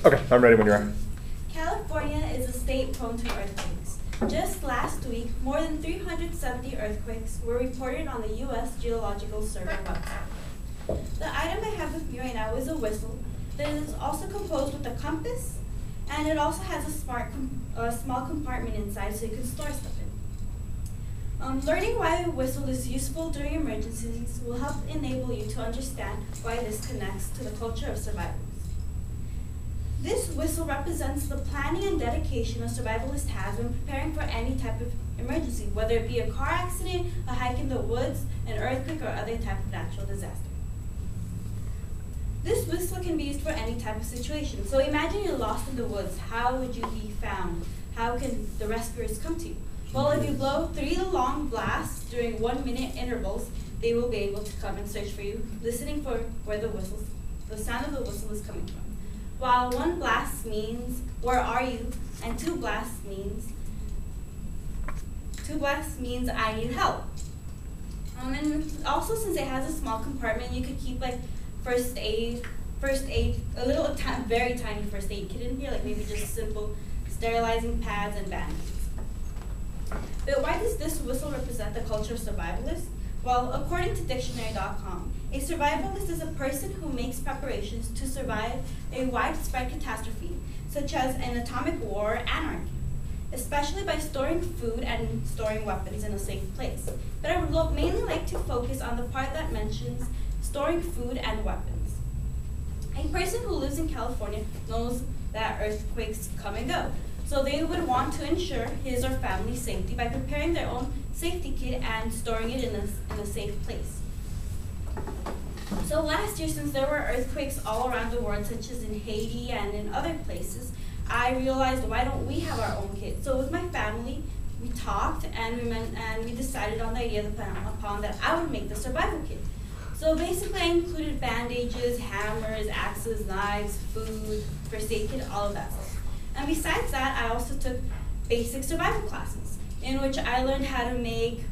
Okay, I'm ready when you are. California is a state prone to earthquakes. Just last week, more than 370 earthquakes were reported on the U.S. Geological Survey website. The item I have with me right now is a whistle that is also composed with a compass, and it also has a small compartment inside so you can store stuff in. Learning why a whistle is useful during emergencies will help enable you to understand why this connects to the culture of survivals. This whistle represents the planning and dedication a survivalist has when preparing for any type of emergency, whether it be a car accident, a hike in the woods, an earthquake, or other type of natural disaster. This whistle can be used for any type of situation. So imagine you're lost in the woods. How would you be found? How can the rescuers come to you? Well, if you blow 3 long blasts during 1-minute intervals, they will be able to come and search for you, listening for where the sound of the whistle is coming from. While 1 blast means, where are you? And 2 blasts means I need help. And also, since it has a small compartment, you could keep like first aid, a little very tiny first aid kit in here, like maybe just simple sterilizing pads and bandages. But why does this whistle represent the culture of survivalists? Well, according to dictionary.com, a survivalist is a person who makes preparations to survive a widespread catastrophe, such as an atomic war or anarchy, especially by storing food and storing weapons in a safe place. But I would mainly like to focus on the part that mentions storing food and weapons. A person who lives in California knows that earthquakes come and go, so they would want to ensure his or family's safety by preparing their own safety kit and storing it in a safe place. So last year, since there were earthquakes all around the world, such as in Haiti and in other places, I realized, why don't we have our own kit? So with my family, we talked and we decided on the idea upon that I would make the survival kit. So basically, I included bandages, hammers, axes, knives, food, first aid kit, all of that stuff. And besides that, I also took basic survival classes, in which I learned how to make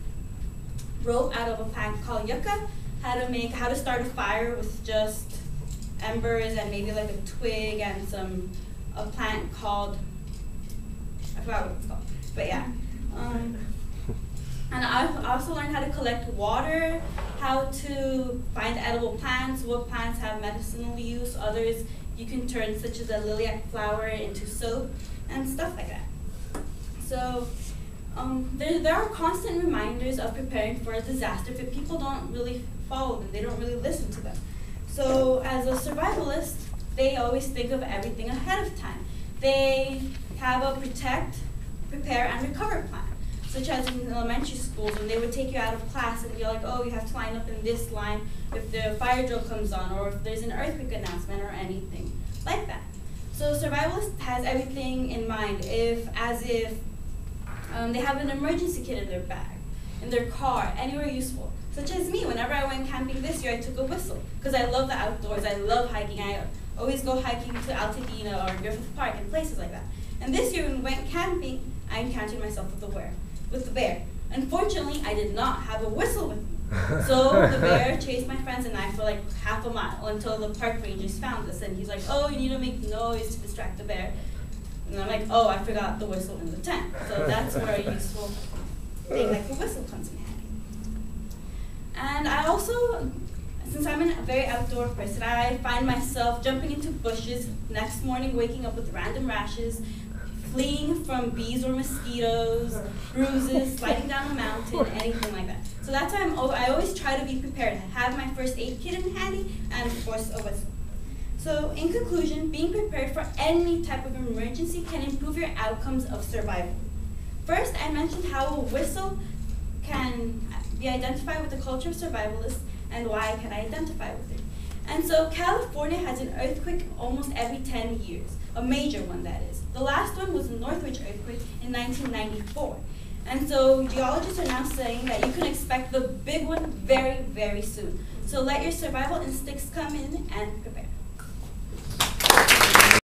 rope out of a plant called yucca, how to start a fire with just embers and maybe like a twig and a plant called, I forgot what it's called, but yeah. And I also learned how to collect water, how to find edible plants, what plants have medicinal use, others you can turn, such as a lilac flower, into soap, and stuff like that. So there are constant reminders of preparing for a disaster, but people don't really follow them, they don't really listen to them. So as a survivalist, they always think of everything ahead of time. They have a protect, prepare, and recover plan, such as in elementary schools when they would take you out of class and you're like, oh, you have to line up in this line if the fire drill comes on or if there's an earthquake announcement or anything like that. So survivalist has everything in mind, as if they have an emergency kit in their bag, in their car, anywhere useful. Such as me, whenever I went camping this year, I took a whistle because I love the outdoors, I love hiking. I always go hiking to Altadena or Griffith Park and places like that. And this year when we went camping, I encountered myself with the bear. Unfortunately, I did not have a whistle with me. So the bear chased my friends and I for like half a mile until the park rangers found us. And he's like, oh, you need to make noise to distract the bear. And I'm like, oh, I forgot the whistle in the tent. So that's where a useful thing like a whistle comes in handy. And I also, since I'm a very outdoor person, I find myself jumping into bushes, next morning waking up with random rashes, fleeing from bees or mosquitoes, bruises, sliding down a mountain, anything like that. So that's why I always try to be prepared, have my first aid kit in handy, and of course a whistle. So in conclusion, being prepared for any type of emergency can improve your outcomes of survival. First, I mentioned how a whistle can be identified with the culture of survivalists and why I can identify with it. And so California has an earthquake almost every 10 years, a major one that is. The last one was the Northridge earthquake in 1994. And so geologists are now saying that you can expect the big one very, very soon. So let your survival instincts come in and prepare.